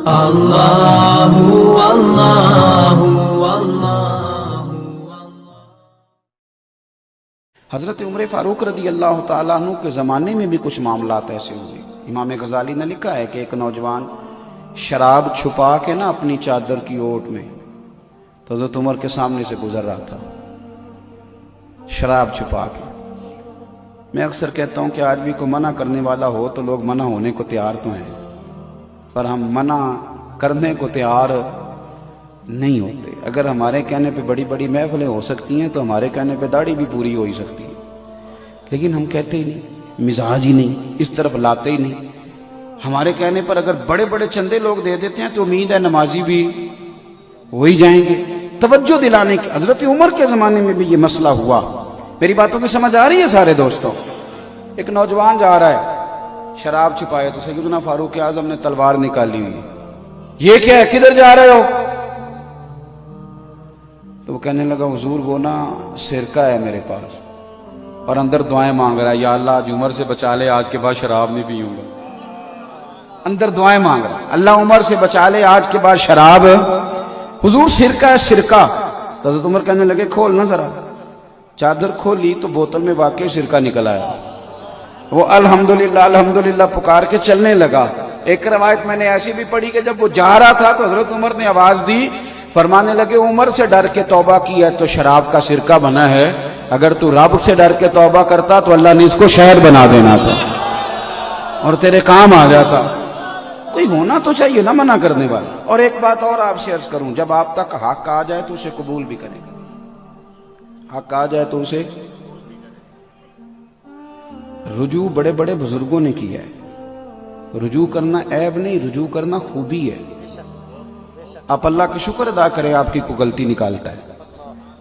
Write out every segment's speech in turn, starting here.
اللہ اللہ اللہ۔ حضرت عمر فاروق رضی اللہ تعالیٰ عنہ کے زمانے میں بھی کچھ معاملات ایسے ہوئے۔ امام غزالی نے لکھا ہے کہ ایک نوجوان شراب چھپا کے نا اپنی چادر کی اوٹ میں تو حضرت عمر کے سامنے سے گزر رہا تھا، شراب چھپا کے۔ میں اکثر کہتا ہوں کہ آج بھی کوئی منع کرنے والا ہو تو لوگ منع ہونے کو تیار تو ہیں، پر ہم منع کرنے کو تیار نہیں ہوتے۔ اگر ہمارے کہنے پہ بڑی بڑی محفلیں ہو سکتی ہیں تو ہمارے کہنے پہ داڑھی بھی پوری ہو ہی سکتی ہے، لیکن ہم کہتے ہی نہیں، مزاج ہی نہیں، اس طرف لاتے ہی نہیں۔ ہمارے کہنے پر اگر بڑے بڑے چندے لوگ دے دیتے ہیں تو امید ہے نمازی بھی ہو ہی جائیں گے۔ توجہ دلانے کی حضرت عمر کے زمانے میں بھی یہ مسئلہ ہوا۔ میری باتوں کی سمجھ آ رہی ہے سارے دوستوں؟ ایک نوجوان جا رہا ہے، شراب چھپائے تو سیدنا فاروق اعظم نے تلوار نکالی ہوئی، یہ کیا ہے، کدھر جا رہے ہو؟ تو وہ کہنے لگا حضور وہ نا سرکہ ہے میرے پاس، اور اندر دعائیں مانگ رہا ہے، یا اللہ آج عمر سے بچا لے، آج کے بعد شراب نہیں پیوں گا۔ اندر دعائیں مانگ رہا ہے، اللہ عمر سے بچا لے، آج کے بعد شراب۔ حضور سرکہ ہے سرکہ۔ تو حضرت عمر کہنے لگے کھول نا ذرا۔ چادر کھولی تو بوتل میں واقعی سرکہ نکل آیا۔ وہ الحمدللہ الحمدللہ پکار کے چلنے لگا۔ ایک روایت میں نے ایسی بھی پڑھی کہ جب وہ جا رہا تھا تو حضرت عمر نے آواز دی، فرمانے لگے عمر سے ڈر کے توبہ کی ہے تو شراب کا سرکہ بنا ہے، اگر تو رب سے ڈر کے توبہ کرتا تو اللہ نے اس کو شہد بنا دینا تھا اور تیرے کام آ جاتا۔ کوئی ہونا تو چاہیے نا منع کرنے والا۔ اور ایک بات اور آپ سے عرض کروں، جب آپ تک حق آ جائے تو اسے قبول بھی کرے گا۔ حق آ جائے تو اسے رجوع بڑے بڑے بزرگوں نے کیا ہے۔ رجوع کرنا عیب نہیں، رجوع کرنا خوبی ہے۔ آپ اللہ کا شکر ادا کریں، آپ کی کوئی غلطی نکالتا ہے،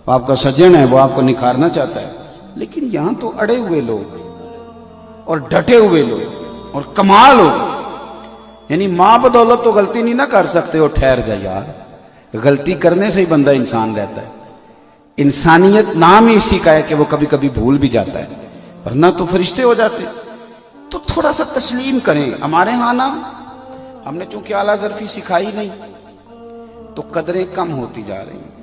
وہ آپ کا سجن ہے، وہ آپ کو نکھارنا چاہتا ہے۔ لیکن یہاں تو اڑے ہوئے لوگ اور ڈٹے ہوئے لوگ اور کمال ہو، یعنی ماں بدولت تو غلطی نہیں نہ کر سکتے ہو، ٹھہر جا یار، غلطی کرنے سے ہی بندہ انسان رہتا ہے۔ انسانیت نام ہی اسی کا ہے کہ وہ کبھی کبھی بھول بھی جاتا ہے، ورنہ تو فرشتے ہو جاتے۔ تو تھوڑا سا تسلیم کریں۔ ہمارے ہاں نا ہم نے چونکہ اعلیٰ ظرفی سکھائی نہیں تو قدریں کم ہوتی جا رہی ہیں۔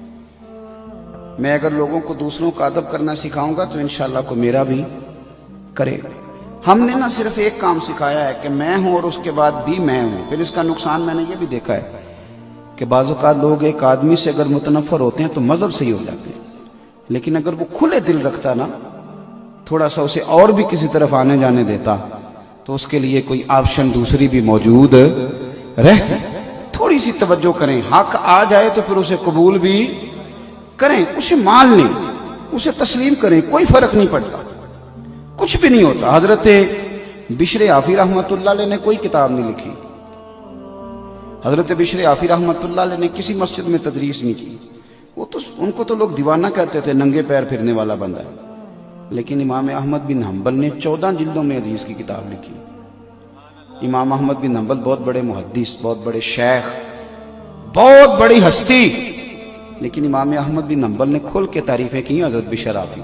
میں اگر لوگوں کو دوسروں کا ادب کرنا سکھاؤں گا تو انشاءاللہ کو میرا بھی کرے گا۔ ہم نے نہ صرف ایک کام سکھایا ہے کہ میں ہوں اور اس کے بعد بھی میں ہوں۔ پھر اس کا نقصان میں نے یہ بھی دیکھا ہے کہ بعض اوقات لوگ ایک آدمی سے اگر متنفر ہوتے ہیں تو مذہب سے ہی ہو جاتے ہیں، لیکن اگر وہ کھلے دل رکھتا نا، تھوڑا سا اسے اور بھی کسی طرف آنے جانے دیتا تو اس کے لیے کوئی آپشن دوسری بھی موجود رہتی۔ تھوڑی سی توجہ کریں، حق آ جائے تو پھر اسے قبول بھی کریں، اسے مان لیں، اسے تسلیم کریں، کوئی فرق نہیں پڑتا، کچھ بھی نہیں ہوتا۔ حضرت بشر عافی رحمۃ اللہ علیہ نے کوئی کتاب نہیں لکھی، حضرت بشر عافی رحمۃ اللہ علیہ نے کسی مسجد میں تدریس نہیں کی، وہ تو ان کو تو لوگ دیوانہ کہتے تھے، ننگے پیر پھرنے والا بندہ ہے۔ لیکن امام احمد بن حنبل نے 14 جلدوں میں حدیث کی کتاب لکھی۔ امام احمد بن حنبل بہت بڑے محدث، بہت بڑے شیخ، بہت بڑی ہستی، لیکن امام احمد بن حنبل نے کھل کے تعریفیں کی حضرت بشر عافی،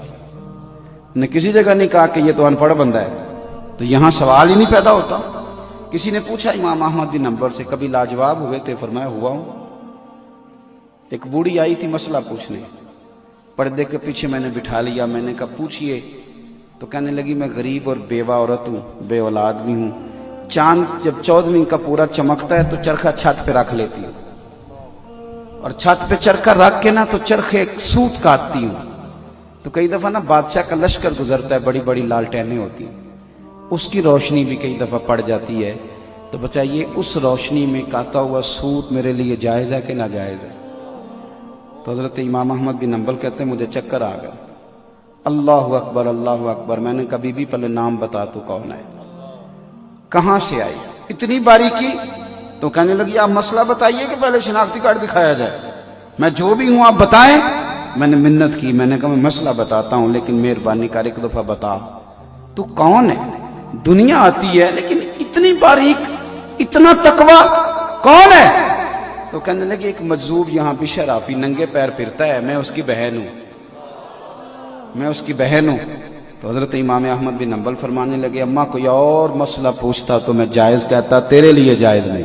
نے کسی جگہ نہیں کہا کہ یہ تو ان پڑھ بندہ ہے۔ تو یہاں سوال ہی نہیں پیدا ہوتا۔ کسی نے پوچھا امام احمد بن حنبل سے کبھی لاجواب ہوئے تھے؟ فرمایا ہوا ہوں۔ ایک بوڑھی آئی تھی مسئلہ پوچھنے، پردے کے پیچھے میں نے بٹھا لیا، میں نے کہا پوچھئے، تو کہنے لگی میں غریب اور بیوہ عورت ہوں، بے اولاد بھی ہوں، چاند جب 14ویں کا پورا چمکتا ہے تو چرخہ چھت پہ رکھ لیتی ہوں، اور چھت پہ چرخہ رکھ کے نا تو چرخے سوت کاٹتی ہوں، تو کئی دفعہ نا بادشاہ کا لشکر گزرتا ہے، بڑی بڑی لالٹینیں ہوتی ہیں، اس کی روشنی بھی کئی دفعہ پڑ جاتی ہے، تو بتائیے اس روشنی میں کاتا ہوا سوت میرے لیے جائز ہے کہ ناجائز ہے؟ تو حضرت امام احمد بن حنبل کہتے ہیں مجھے چکر آ گیا، اللہ اکبر اللہ اکبر۔ میں نے کبھی بھی پہلے نام بتا تو کون ہے، کہاں سے آئی، اتنی باریکی؟ تو کہنے لگی آپ مسئلہ بتائیے کہ پہلے شناختی کارڈ دکھایا جائے، میں جو بھی ہوں آپ بتائیں۔ میں نے منت کی، میں نے کہا میں مسئلہ بتاتا ہوں لیکن مہربانی کر ایک دفعہ بتا تو کون ہے؟ دنیا آتی ہے لیکن اتنی باریک، اتنا تقوی، کون ہے؟ تو کہنے لگے ایک مجذوب یہاں بشر عافی ننگے پیر پھرتا ہے، میں اس کی بہن ہوں، میں اس کی بہن ہوں۔ تو حضرت امام احمد بن حنبل فرمانے لگے اماں کوئی اور مسئلہ پوچھتا تو میں جائز کہتا، تیرے لیے جائز نہیں۔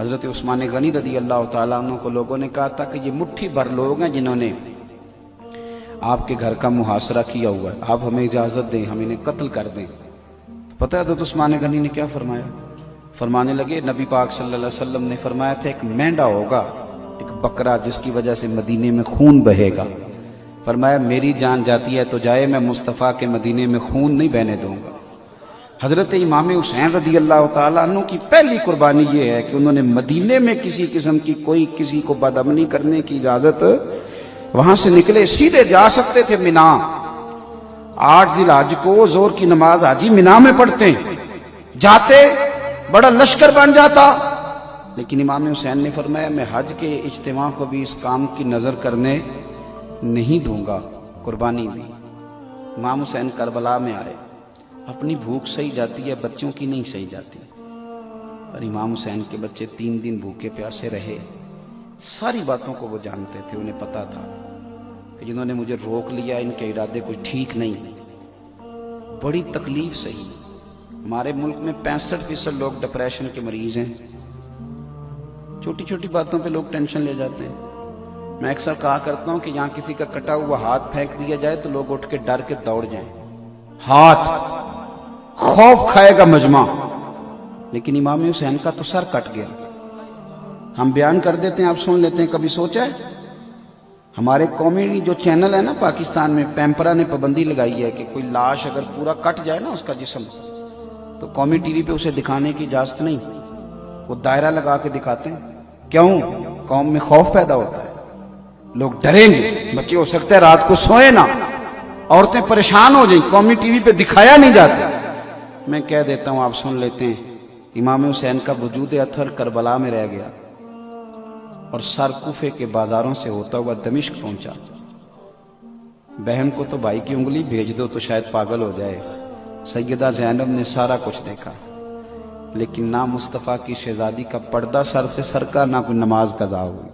حضرت عثمان غنی رضی اللہ تعالیٰ عنہ کو لوگوں نے کہا تھا کہ یہ مٹھی بھر لوگ ہیں جنہوں نے آپ کے گھر کا محاصرہ کیا ہوا ہے، آپ ہمیں اجازت دیں، ہم انہیں قتل کر دیں۔ پتہ ہے حضرت عثمان غنی نے کیا فرمایا؟ فرمانے لگے نبی پاک صلی اللہ علیہ وسلم نے فرمایا تھا ایک مینڈا ہوگا، ایک بکرا جس کی وجہ سے مدینے میں خون بہے گا، فرمایا میری جان جاتی ہے تو جائے، میں مصطفیٰ کے مدینے میں خون نہیں بہنے دوں گا۔ حضرت امام حسین رضی اللہ تعالیٰ عنہ کی پہلی قربانی یہ ہے کہ انہوں نے مدینے میں کسی قسم کی کوئی کسی کو بدامنی کرنے کی اجازت، وہاں سے نکلے سیدھے جا سکتے تھے مینا، 8 ذی الحج کو زور کی نماز حاجی مینا میں پڑھتے ہیں، جاتے بڑا لشکر بن جاتا، لیکن امام حسین نے فرمایا میں حج کے اجتماع کو بھی اس کام کی نظر کرنے نہیں دوں گا، قربانی دی۔ امام حسین کربلا میں آئے، اپنی بھوک سہی جاتی ہے، بچوں کی نہیں سہی جاتی، اور امام حسین کے بچے 3 دن بھوکے پیاسے رہے۔ ساری باتوں کو وہ جانتے تھے، انہیں پتا تھا کہ جنہوں نے مجھے روک لیا ان کے ارادے کوئی ٹھیک نہیں، بڑی تکلیف سہی۔ ہمارے ملک میں 65% لوگ ڈپریشن کے مریض ہیں، چھوٹی چھوٹی باتوں پہ لوگ ٹینشن لے جاتے ہیں۔ میں اکثر کہا کرتا ہوں کہ یہاں کسی کا کٹا ہوا ہاتھ پھینک دیا جائے تو لوگ اٹھ کے ڈر کے دوڑ جائیں، ہاتھ خوف کھائے گا مجمع، لیکن امام حسین کا تو سر کٹ گیا۔ ہم بیان کر دیتے ہیں، آپ سن لیتے ہیں، کبھی سوچا ہے؟ ہمارے قومی جو چینل ہے نا پاکستان میں، پیمپرا نے پابندی لگائی ہے کہ کوئی لاش اگر پورا کٹ جائے نا اس کا جسم، تو قومی ٹی وی پہ اسے دکھانے کی اجازت نہیں، وہ دائرہ لگا کے دکھاتے ہیں۔ کیوں؟ قوم میں خوف پیدا ہوتا ہے، لوگ ڈریں گے، بچے ہو سکتے ہیں رات کو سوئے نہ، عورتیں پریشان ہو جائیں، قومی ٹی وی پہ دکھایا نہیں جاتا۔ میں کہہ دیتا ہوں، آپ سن لیتے ہیں، امام حسین کا وجود اطہر کربلا میں رہ گیا اور سر کوفے کے بازاروں سے ہوتا ہوا دمشق پہنچا۔ بہن کو تو بھائی کی انگلی بھیج دو تو شاید پاگل ہو جائے۔ سیدہ زینب نے سارا کچھ دیکھا، لیکن نہ مصطفیٰ کی شہزادی کا پردہ سر سے سرکا، نہ کوئی نماز قضا ہوئی۔